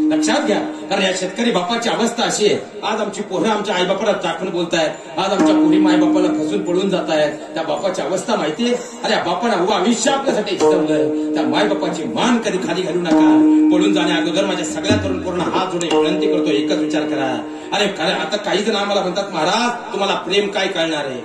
लक्षात घ्या. कारण या शेतकरी बापाची अवस्था अशी आहे, आज आमची पोरं आमच्या आईबापाला टाकून बोलतायत, आज आमच्या पोरी मायबापाला फसून पळून जात आहेत. त्या बापाची अवस्था माहितीये. अरे बापानं उभं आयुष्य आपल्यासाठी हिसवलं, त्या मायबापाची मान कधी खाली घालू नका. पळून जाण्या अगोदर माझ्या सगळ्या तरुण पोरांना हात जोडून विनंती करतो, एकच विचार करा. अरे आता काही जण आम्हाला म्हणतात, महाराज तुम्हाला प्रेम काय कळणार आहे.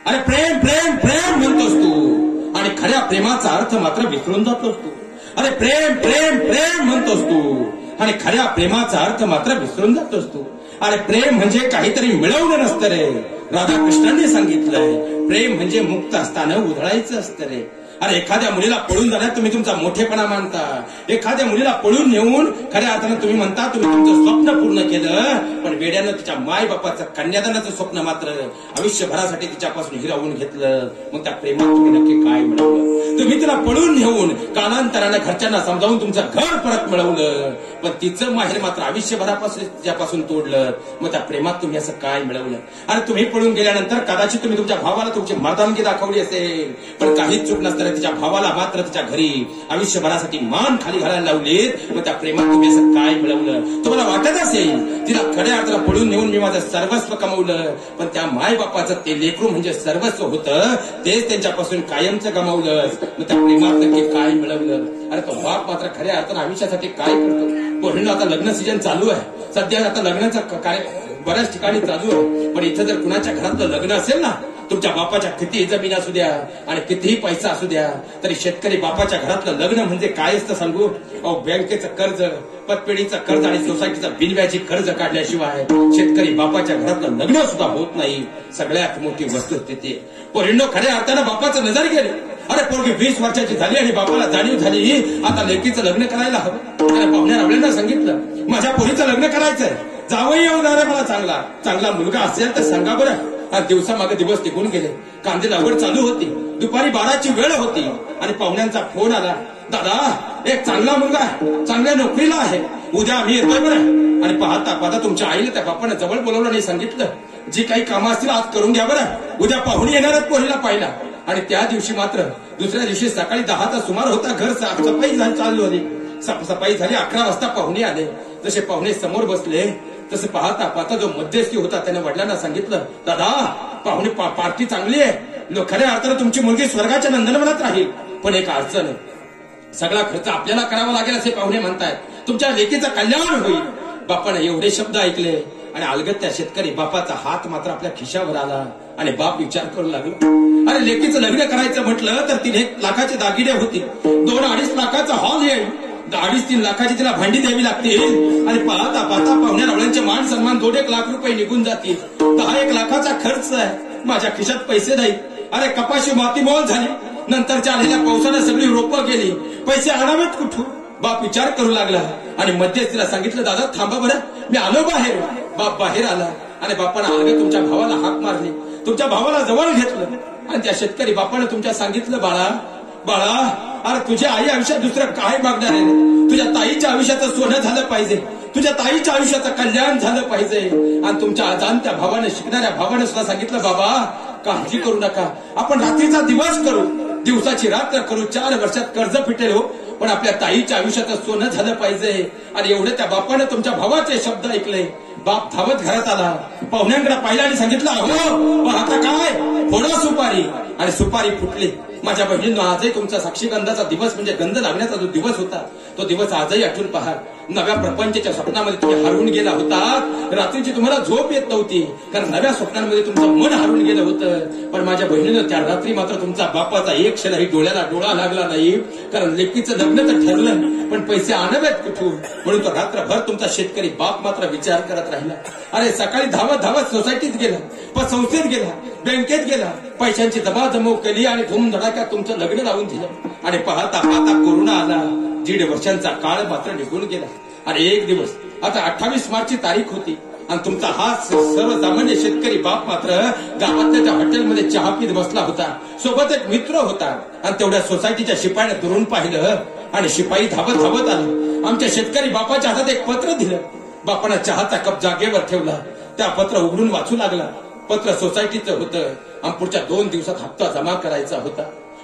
अरे प्रेम प्रेम प्रेम म्हणतोस तू, आणि खऱ्या प्रेमाचा अर्थ मात्र विसरून जातोस तू. अरे प्रेम प्रेम प्रेम म्हणतोस तू, आणि खऱ्या प्रेमाचा अर्थ मात्र विसरून जातोस तू. अरे प्रेम म्हणजे काहीतरी मिळवणं नसतं रे. राधाकृष्णांनी सांगितलंय, प्रेम म्हणजे मुक्त असताना उधळायचं असतं रे. अरे एखाद्या मुलीला पळून जाण्यात तुम्ही तुमचा मोठेपणा मानता, एखाद्या मुलीला पळून नेऊन खऱ्या अर्थानं तुम्ही म्हणता तुम्ही तुमचं स्वप्न पूर्ण केलं, पण वेड्यानं तिच्या मायबापाचं कन्यादानाचं स्वप्न मात्र आयुष्यभरासाठी तिच्यापासून हिरावून घेतलं. मग त्या प्रेमात तुम्ही नक्की काय मिळवलं. तुम्ही तिला पळून नेऊन कालांतरानं घरच्यांना समजावून तुमचं घर परत मिळवलं, पण तिचं माहेर मात्र आयुष्यभरापासून तिच्यापासून तोडलं. मग त्या प्रेमात तुम्ही असं काय मिळवलं. आणि तुम्ही पळून गेल्यानंतर कदाचित तुम्ही तुमच्या भावाला तुमची मर्दानगी दाखवली असेल, पण काहीच चूक नसतं. तिच्या भावाला मात्र तिच्या घरी आयुष्यभरासाठी मान खाली घालायला लावलीत. मग त्या प्रेमात तुम्ही असं काय मिळवलं. तुम्हाला वाटत असेल तिला खऱ्या अर्थाला पळून नेऊन मी माझं सर्वस्व कमवलं, पण त्या मायबापाचं ते लेकरू म्हणजे सर्वस्व होतं, तेच त्यांच्यापासून कायमचं गमावलं. मग त्या प्रेमात नक्की काय मिळवलं. अरे तो बाप मात्र खऱ्या अर्थानं आयुष्यासाठी काय करतो. पोरींना आता लग्न सीजन चालू आहे, सध्या आता लग्नाचं काय बऱ्याच ठिकाणी चालू आहे, पण इथं जर कुणाच्या घरातलं लग्न असेल ना, तुमच्या बापाच्या कितीही जमीन असू द्या आणि कितीही पैसा असू द्या, तरी शेतकरी बापाच्या घरातलं लग्न म्हणजे काय असतं सांगू. बँकेचं कर्ज, पतपेढीचं कर्ज आणि सोसायटीचं बिनव्याजी कर्ज काढल्याशिवाय शेतकरी बापाच्या घरातलं लग्न सुद्धा होत नाही. सगळ्यात मोठी वस्तुस्थिती. पोरींनो खऱ्या अर्थानं बापाचं नजर गेले. अरे पोरगी 20 वर्षाची झाली आणि बापाला जाणीव झाली आता लेकीचं लग्न करायला हवं. त्याला पाहुण्या रावळ्यांना सांगितलं, माझ्या पोरीचं लग्न करायचंय, जावई येऊन आहे मला चांगला चांगला मुलगा असेल तर सांगा बरं. दिवसामागे दिवस निघून गेले. कांदे लागवड चालू होती. दुपारी 12ची वेळ होती आणि पाहुण्यांचा फोन आला, दादा एक चांगला मुलगा चांगल्या नोकरीला आहे, उद्या आम्ही येतोय बरं. आणि पाहता तुमच्या आईला त्या बापानं जवळ बोलवलं आणि सांगितलं, जी काही कामं असतील आज करून घ्या बरं, उद्या पाहुणे येणारच पोरीला पाहिला. आणि त्या दिवशी मात्र दुसऱ्या दिवशी सकाळी 10चा सुमार होता. घर साफसफाई चालू होती. सफाई झाली. 11 वाजता पाहुणे आले. जसे पाहुणे समोर बसले तसं पाहता जो मध्यस्थी होता त्याने वडिलांना सांगितलं, दादा पाहुणे पार्टी चांगली आहे, खऱ्या अर्थानं तुमची मुलगी स्वर्गाच्या नंदनवनात राहील, पण एक अडचण आहे, सगळा खर्च आपल्याला करावा लागेल असे पाहुणे म्हणतायत, तुमच्या लेकीचं कल्याण होईल. बापाने एवढे शब्द ऐकले आणि अलगत त्या शेतकरी बापाचा हात मात्र आपल्या खिशावर आला आणि बाप विचार करू लागला. अरे लेकीचं लग्न करायचं म्हटलं तर 3-1 लाखाचे दागिने होतील, 2-2.5 लाखाचा हॉल येईल, 2.5-3 लाखाची तिला भांडी द्यावी लागतील. आणि पाहता पाहुण्या रावळ्यांचे मान सन्मान 2-1 लाख रुपये निघून जातील. 10-1 लाखाचा खर्च आहे. माझ्या खिशात पैसे नाही. अरे कपाशी माती मोल झाली. नंतरच्या आलेल्या पावसाने सगळी रोपं गेली. पैसे आणावेत कुठून. बाप विचार करू लागला आणि मध्यस्थीला सांगितलं, दादा थांबा बरं, मी आलो बाहेर. बाप बाहेर आला आणि बापानं आलं तुमच्या भावाला हाक मारली, तुमच्या भावाला जवळ घेतलं आणि त्या शेतकरी बापानं तुमच्या सांगितलं, बाळा अरे तुझ्या आई आयुष्यात दुसरं काय मागणार आहे. तुझ्या ताईच्या आयुष्याचं सोनं झालं पाहिजे, तुझ्या ताईच्या आयुष्याचं कल्याण झालं पाहिजे. आणि तुमच्या जाणत्या भावानं शिकणाऱ्या भावानं सुद्धा सांगितलं, बाबा काळजी करू नका, आपण रात्रीचा दिवस करू, दिवसाची रात्र करू, 4 वर्षात कर्ज फिटेल हो, पण आपल्या ताईच्या आयुष्याचं सोनं झालं पाहिजे. आणि एवढे त्या बापानं तुमच्या भावाचे शब्द ऐकले. बाप धावत घरात आला, पाहुण्यांकडे पाहिला आणि सांगितलं, हो आता काय फोडा सुपारी. आणि सुपारी फुटली. माझ्या बहिणींनो आजही तुमचा साक्षीगंधाचा दिवस म्हणजे गंध लागण्याचा जो दिवस होता तो दिवस आजही आठवून पहा. नव्या प्रपंचाच्या स्वप्नामध्ये तुम्ही हरवून गेला होता. रात्रीची तुम्हाला झोप येत नव्हती कारण नव्या स्वप्नांमध्ये तुमचं मन हरवून गेलं होतं. पण माझ्या बहिणीनं त्या रात्री मात्र तुमचा बापाचा एक क्षणही डोळ्याला डोळा लागला नाही. कारण लेकीचं लग्न तर ठरलं पण पैसे आणावेत कुठून. म्हणून तो रात्रभर तुमचा शेतकरी बाप मात्र विचार करत राहिला. अरे सकाळी धावत सोसायटीत गेला, संस्थेत गेला, बँकेत गेला, पैशांची जमाजमव केली आणि धूमधडाक्यात तुमचं लग्न लावून दिलं. आणि पाहता कोरोना आला. 1.5 वर्षांचा काळ मात्र निघून गेला. आणि एक दिवस आता 28 मार्चची तारीख होती आणि तुमचा हा सर्वसामान्य शेतकरी बाप मात्र गावातल्या त्या हॉटेलमध्ये चहा पीत बसला होता. सोबत एक मित्र होता आणि तेवढ्या सोसायटीच्या शिपाईने दुरून पाहिलं आणि शिपाई धावत आला. आमच्या शेतकरी बापाच्या हातात एक पत्र दिलं. बापानं चहाचा कप जागेवर ठेवला. त्या पत्र उघडून वाचू लागला. पत्र सोसायटीचं होतं आणि पुढच्या 2 दिवसात हप्ता जमा करायचा होता.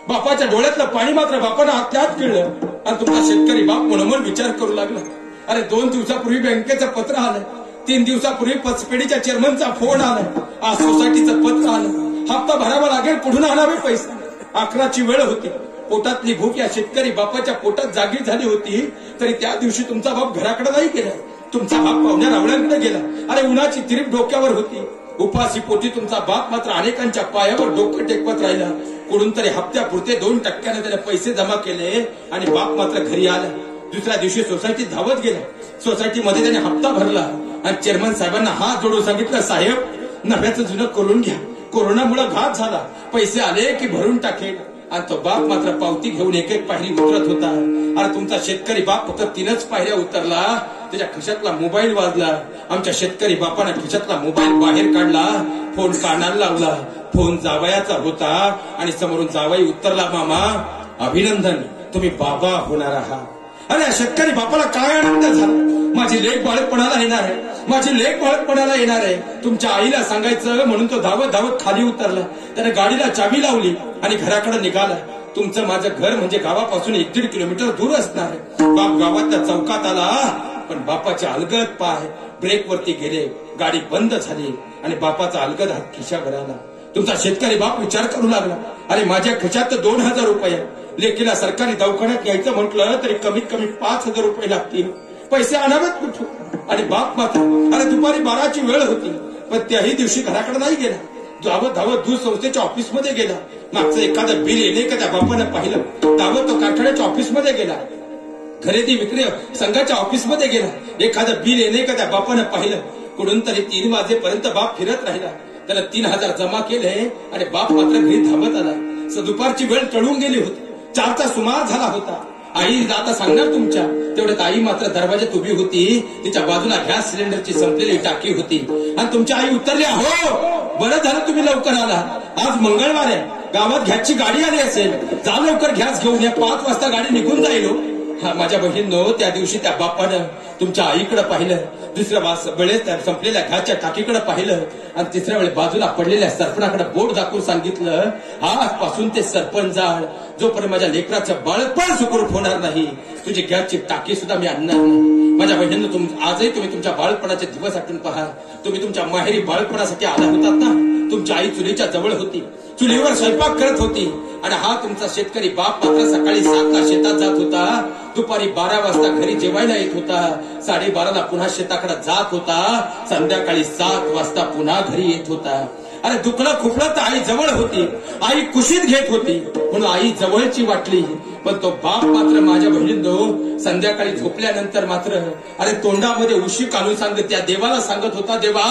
बापाच्या डोळ्यातलं पाणी मात्र बापानं आतल्यात गिळलं आणि तुमचा शेतकरी बाप मनोमन विचार करू लागला. अरे 2 दिवसापूर्वी बँकेचं पत्र आलं, 3 दिवसापूर्वी पचपेढीच्या चेअरमनचा फोन आला, आज सोसायटीचं पत्र आलं, हप्ता भरावा लागेल, कुठून आणावे पैसे. 11ची वेळ होती, पोटातली भूक या शेतकरी बापाच्या पोटात जागी झाली होती, तरी त्या दिवशी तुमचा बाप घराकडे नाही गेला, तुमचा बाप पाहुण्या रावळ्यांकडे गेला. अरे उन्हाची तिरीप डोक्यावर होती, उपासी पोटी तुमचा बाप मात्र अनेकांच्या पायावर डोकं टेकवत राहिला. कुठून तरी हप्त्यापुरते 2% त्याने पैसे जमा केले आणि बाप मात्र घरी आला. दुसऱ्या दिवशी सोसायटीत धावत गेला, सोसायटीमध्ये त्याने हप्ता भरला आणि चेअरमन साहेबांना हात जोडून सांगितलं, साहेब नफ्याचं जुनं करून घ्या, कोरोनामुळे घात झाला, पैसे आले की भरून टाकेल. आणि तो बाप मात्र पावती घेऊन एक एक पायरी उतरत होता. अरे तुमचा शेतकरी बाप फक्त 3च पायऱ्या उतरला, त्याच्या खिशातला मोबाईल वाजला. आमच्या शेतकरी बापाने खिशातला मोबाईल बाहेर काढला, फोन कानाला लावला. फोन जावयाचा होता आणि समोरून जावई उतरला, मामा अभिनंदन, तुम्ही बाबा होणार आहात. अरे शेतकरी बापाला काय आनंद झाला, माझी लेक बाळकपणाला येणार आहे, माझी लेक बाळकपणाला येणार आहे. तुमच्या आईला सांगायचं म्हणून तो धावत धावत खाली उतरला, त्याने गाडीला चावी लावली आणि घराकडे निघाला. तुमचं माझं घर म्हणजे गावापासून 1-1.5 किलोमीटर दूर असणार आहे. बाप गावातल्या चौकात आला, पण बापाचे अलगद पाय ब्रेकवरती गेले, गाडी बंद झाली आणि बापाचा अलगद हात खिशावर आला. तुमचा शेतकरी बाप विचार करू लागला, अरे माझ्या खिशात तर 2000 रुपये, लेकीला सरकारी दवाखान्यात न्यायचं म्हटलं तरी कमीत कमी 5000 रुपये लागतील, पैसे आणावेत कुठून. आणि बाप मात्र अरे दुपारी 12ची वेळ होती, पण त्याही दिवशी घराकडे नाही गेला, धावत धावत दूध संस्थेच्या ऑफिसमध्ये गेला. मागचं एखादं बिल येणे का त्या बापानं पाहिलं, धावत तो कारखान्याच्या ऑफिसमध्ये गेला, खरेदी विक्री संघाच्या ऑफिसमध्ये गेला, एखादं बिल येणे का त्या बापानं पाहिलं. कुठून तरी 3 वाजेपर्यंत बाप फिरत राहिला, त्याला 3000 जमा केले आणि बाप मात्र घरी धावत आला. दुपारची वेळ टळून गेली होती, 4चा सुमार झाला होता. आई आता सांगणार तुमच्या, तेवढ्यात आई मात्र दरवाजात उभी होती, तिच्या बाजूला गॅस सिलेंडरची संपलेली टाकी होती आणि तुमच्या आई उतरली, हो बरं झालं तुम्ही लवकर आला, आज मंगळवार आहे, गावात गॅसची गाडी आली असेल, जा लवकर गॅस घेऊन या, 5 वाजता गाडी निघून जाईल. हा माझ्या बहिणींनो, त्या दिवशी त्या बापानं तुमच्या आईकडे पाहिलं, दुसऱ्या वेळेस त्या संपलेल्या घाच्या टाकीकडे पाहिलं आणि तिसऱ्या वेळेस बाजूला पडलेल्या सरपणाकडे बोट दाखवून सांगितलं, आजपासून ते सरपण जाळ, जोपर्यंत माझ्या लेकराचं बाळपण सुखरूप होणार नाही, तुझी गॅसची टाकी सुद्धा मी आणणार नाही. माझ्या बहिणींनो, आजही तुम्ही तुमच्या बाळपणाचे दिवस आठवून पहा. तुम्ही तुमच्या माहेरी बाळपणासाठी आला होतात ना, तुमची आई चुलीच्या जवळ होती, चुलीवर स्वयंपाक करत होती आणि हा तुमचा शेतकरी बाप मात्र सकाळी 7ला शेतात जात होता, दुपारी 12 वाजता घरी जेवायला येत होता, 12:30ला पुन्हा शेताकडे जात होता, संध्याकाळी 7 वाजता पुन्हा घरी येत होता. अरे दुखलं खुपलं तर आई जवळ होती, आई कुशीत घेत होती, म्हणून आई जवळची वाटली. पण तो बाप मात्र माझ्या बहिणींनो, संध्याकाळी झोपल्यानंतर मात्र अरे तोंडामध्ये उशी काढून सांगत त्या देवाला सांगत होता, देवा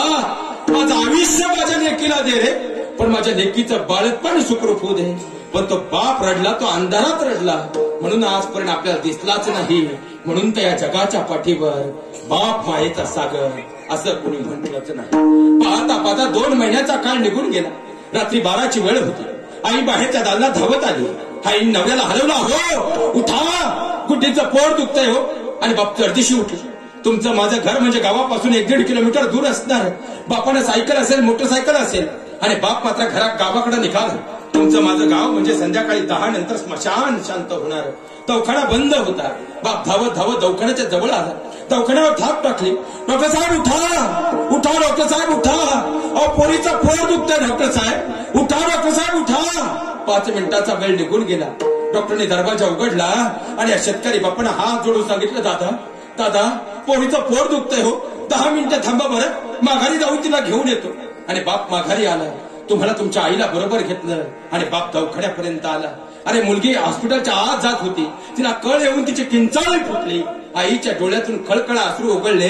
माझं आयुष्य माझ्या लेकीला दे रे, पण माझ्या लेकीचं बाळपण सुखरूप होऊ दे. पण तो बाप रडला, तो अंधारात रडला, म्हणून आजपर्यंत आपल्याला दिसलाच नाही. म्हणून तर या जगाच्या पाठीवर बाप मायेचा सागर असं कोणी म्हटलंच नाही. पाहता पाहता 2 महिन्याचा काळ निघून गेला. रात्री 12ची वेळ होती, आई बाहेरच्या दालनात धावत आली. आई नवऱ्याला हलवला, हो उठा, गुड्डीचं पोट दुखतंय हो. आणि बाप चर्दिशी उठली. तुमचं माझं घर म्हणजे गावापासून 1-1.5 किलोमीटर दूर असणार. बापानं सायकल असेल, मोटरसायकल असेल आणि बाप मात्र घरात गावाकडे निघाला. तुमचं माझं गाव म्हणजे संध्याकाळी 10 नंतर स्मशान शांत होणार. दवाखाना बंद होता. बाप धावत धावत दवाखान्याच्या जवळ आला, दवाखान्यावर थाप टाकली. डॉक्टर साहेब उठा, उठा डॉक्टर साहेब उठा, अहो पोरीचा पोट दुखतंय डॉक्टर साहेब, उठा डॉक्टर साहेब उठा. 5 मिनिटाचा वेळ निघून गेला. डॉक्टरने दरवाजा उघडला आणि या शेतकरी बापानं हात जोडून सांगितलं, दादा दादा पोरीचं पोट दुखतंय हो, 10 मिनिटं थांबा बरं, माघारी जाऊन तिला घेऊन येतो. आणि बाप माघारी आला. तुम्हाला तुमच्या आईला बरोबर घेतलं आणि बाप दवाखान्यापर्यंत आला. अरे मुलगी हॉस्पिटलच्या आत जात होती, तिला कळ येऊन तिची किंचाळी फुटली. आईच्या डोळ्यातून खळखळा अश्रू उघडले,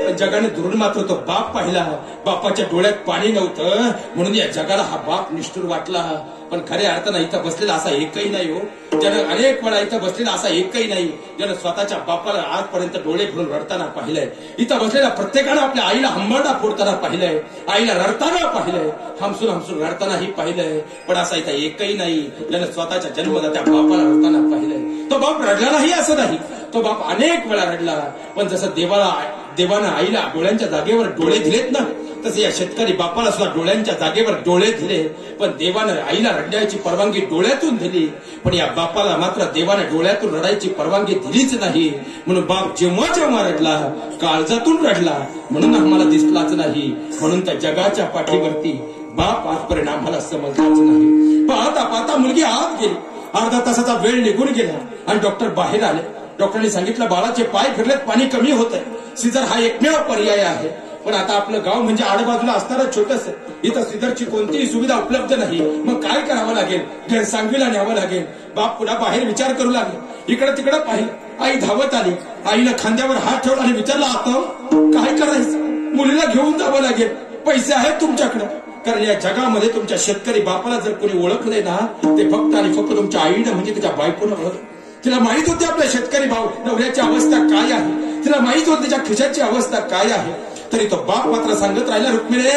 पण जगाने दुरून मात्र तो बाप पाहिला. बापाच्या डोळ्यात पाणी नव्हतं, म्हणून या जगाला हा बाप निष्ठुर वाटला. पण खऱ्या अर्थानं इथं बसलेला असा एकही नाही हो, ज्यानं अनेक वेळा इथं बसलेला असा एकही नाही ज्यानं स्वतःच्या बापाला आजपर्यंत डोळे भरून रडताना पाहिलंय. इथं बसलेल्या प्रत्येकानं आपल्या आईला हंबरडा फोडताना पाहिलंय, आईला रडताना पाहिलंय, हमसून हमसून रडतानाही पाहिलंय. पण असा इथं एकही नाही ज्यानं स्वतःच्या जन्मदात्या बापाला रडताना पाहिलंय. तो बाप रडला नाही असं नाही, तो बाप अनेक वेळा रडला. पण जसं देवानं आईला डोळ्यांच्या जागेवर डोळे दिलेत ना, तसे या शेतकरी बापाला सुद्धा डोळ्यांच्या जागेवर डोळे दिले. पण देवानं आईला रडण्याची परवानगी डोळ्यातून दिली, पण या बापाला मात्र देवाने डोळ्यातून रडायची परवानगी दिलीच नाही. म्हणून बाप जेव्हा जेव्हा रडला, काळजातून रडला, म्हणून आम्हाला दिसलाच नाही. म्हणून त्या जगाच्या पाठीवरती बाप आजपर्यंत आम्हाला समजलाच नाही. पाहता पाहता मुलगी आत गेली. अर्धा तासाचा वेळ निघून गेला आणि डॉक्टर बाहेर आले. डॉक्टरांनी सांगितलं, बाळाचे पाय फिरलेत, पाणी कमी होत आहे, सिझर हा एकमेव पर्याय आहे. पण आता आपलं गाव म्हणजे आडबाजूला असणारं छोटस, इथं सिझरची कोणतीही सुविधा उपलब्ध नाही. मग काय करावं लागेल? घनसांगवीला न्यावं लागेल. बाप पुन्हा बाहेर विचार करू लागले. इकडे तिकडे पाहिलं. आई धावत आली. आईनं खांद्यावर हात ठेवला आणि विचारला, आता काय करायचं? मुलीला घेऊन जावं लागेल. पैसे आहेत तुमच्याकडे? कारण या जगामध्ये तुमच्या शेतकरी बापाला जर कोणी ओळखले ना, ते फक्त आणि फक्त तुमच्या आईनं म्हणजे त्याच्या बायकोनं ओळखलं. तिला माहित होती आपल्या शेतकरी भाऊ नवऱ्याची अवस्था काय आहे, तिला माहित होती त्याच्या खिशाची अवस्था काय आहे. तरी तो बाप मात्र सांगत राहिला, रुक्मिणी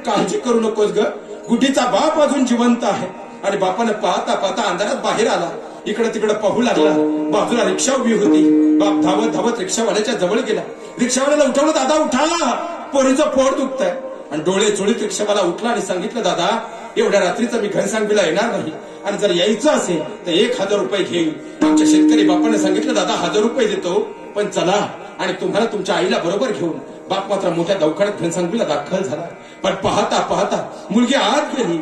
काळजी करू नकोस ग, गुड्डीचा बाप अजून जिवंत आहे. आणि बापानं पाहता पाहता अंधारात बाहेर आला. इकडे तिकडे पाहू लागला. बाजूला रिक्षा उभी होती. बाप धावत धावत रिक्षावाल्याच्या जवळ गेला. रिक्षावाल्याला उठवलं, दादा उठा, पोरीचं पोट दुखतंय. आणि डोळे चोळीत रिक्षावाला उठला आणि सांगितलं, दादा एवढ्या रात्रीचं मी घनसांगवीला येणार नाही, आणि जर यायचं असेल तर 1000 रुपये घेईल. आमच्या शेतकरी बापाने सांगितलं, दादा 1000 रुपये देतो, पण चला आणि तुम्हाला तुमच्या आईला बरोबर घेऊन. बाप मात्र मोठ्या दवाखान्यात घनसांगवीला दाखल झाला. पण पाहता पाहता मुलगी आत गेली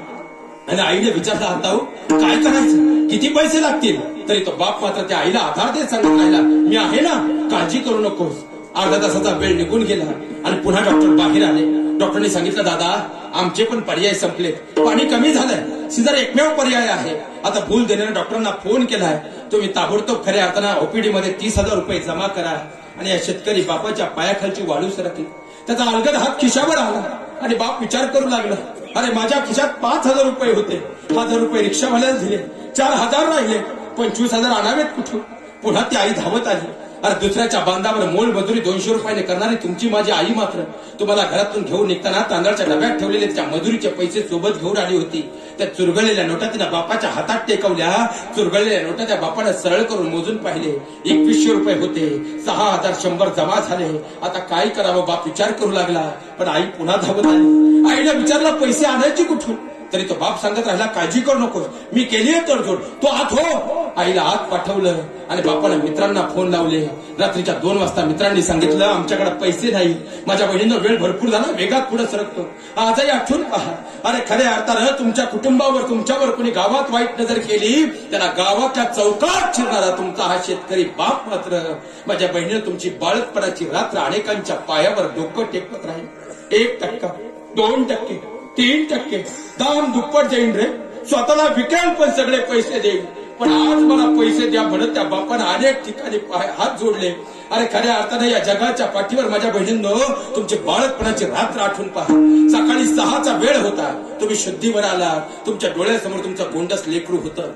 आणि आईने विचारलं, आता हो काय करायचं, किती पैसे लागतील? तरी तो बाप मात्र त्या आईला आधार देत सांगत राहिला, मी आहे ना, काळजी करू नकोस. अर्धा तासाचा वेळ निघून गेला आणि पुन्हा डॉक्टर बाहेर आले. डॉक्टरने सांगितलं, दादा आमचे पण पर्याय संपलेत, पाणी कमी झालंय, सिझर एकमेव पर्याय आहे. आता भूल देण्याने डॉक्टरांना फोन केलाय, तुम्ही ताबडतोब खऱ्या अर्थानं ओपीडी मध्ये 30,000 रुपये जमा करा. आणि या शेतकरी बापाच्या पायाखालची वाळू सरकली. त्याचा अलगद हात खिशावर आला आणि बाप विचार करू लागला, अरे माझ्या खिशात 5,000 रुपये होते, 1,000 रुपये रिक्षावाल्याला दिले, 4,000 राहिले, 25,000 आणावेत कुठून? पुन्हा ती आई धावत आली. अरे दुसऱ्याच्या बांधावर मोल मजुरी 200 रुपयाने करणारी तुमची माझी आई मात्र तुम्हाला घरातून घेऊन निघताना तांदळाच्या डब्यात ठेवलेले त्या मजुरीचे पैसे सोबत घेऊन आली होती. त्या चुरगळलेल्या नोटा तिने बापाच्या हातात टेकवल्या. चुरगळलेल्या नोटा त्या बापाने सरळ करून मोजून पाहिले. 2100 रुपये होते. 6,100 जमा झाले. आता काय करावं बाप विचार करू लागला. पण आई पुन्हा धावत आली. आईला विचारला, पैसे आणायचे कुठून? तरी तो बाप सांगत राहिला, काळजी करू नकोस, मी केलीये तडजोड, तो आत हो. आईला आत पाठवलं आणि बापाने मित्रांना फोन लावले. रात्रीच्या 2 वाजता मित्रांनी सांगितलं, आमच्याकडे पैसे नाही, माझ्या बहिणीनं वेळ भरपूर झाला, वेगात पुढे सरकतो, आजही आठवून पहा. अरे खऱ्या अर्थानं तुमच्या कुटुंबावर तुमच्यावर कोणी गावात वाईट नजर केली, त्याला गावाच्या चौकात शिरणारा तुमचा हा शेतकरी बाप मात्र माझ्या बहिणीनं तुमची बाळकपणाची रात्र अनेकांच्या पायावर डोकं टेकवत राहील. 1%, 2%, 3%, दाम दुप्पट जाईन रे, स्वतःला विकेल पण सगळे पैसे देईल. पण आज मला पैसे द्या म्हणत त्या बापानं अनेक ठिकाणी हात जोडले. अरे खऱ्या अर्थाने या जगाच्या पाठीवर माझ्या बहिणींनो तुमची बाळकपणाची रात्र आठवून पहा. सकाळी 6चा वेळ होता, तुम्ही शुद्धीवर आला, तुमच्या डोळ्यासमोर तुमचं गोंडस लेकरू होतं.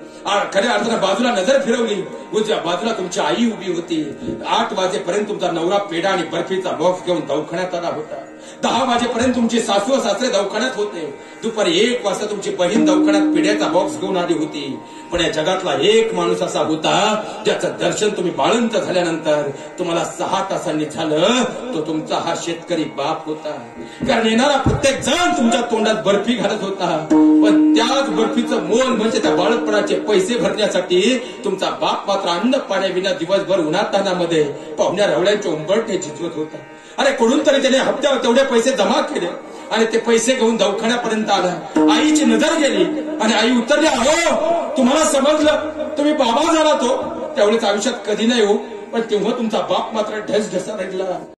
खऱ्या अर्थानं बाजूला नजर फिरवली, उजव्या बाजूला तुमची आई उभी होती. 8 वाजेपर्यंत तुमचा नवरा पेढा आणि बर्फीचा बॉक्स घेऊन दवाखान्यात आला होता. 10 वाजेपर्यंत तुमची सासू व सासरे दवाखान्यात होते. दुपारी 1 वाजता तुमची बहीण दवाखान्यात पेढ्याचा बॉक्स घेऊन आली होती. पण या जगातला एक माणूस असा होता ज्याचं दर्शन तुम्ही बाळंत झाल्यानंतर तुम्हाला 6 तासांनी झालं, तो तुमचा हा शेतकरी बाप होता. कारण येणारा प्रत्येक जण तुमच्या तोंडात बर्फी घालत होता, पण त्याच बर्फीचं मोल म्हणजे त्या बाळपणाचे पैसे भरण्यासाठी तुमचा बाप मात्र अन्न पाण्याविना दिवसभर उन्हातानामध्ये पाहुण्या रवळ्यांचे उंबरठे झिजवत होता. अरे कुठून तरी त्याने हप्त्यावर तेवढे पैसे जमा केले आणि ते पैसे घेऊन दवाखान्यापर्यंत आला. आईची नजर गेली आणि आई उतरली, अहो तुम्हाला समजलं, तुम्ही बाबा झाला तो. त्यावेळेस आयुष्यात कधी नाही हो, पण तेव्हा तुमचा बाप मात्र ढस ढसा रडला.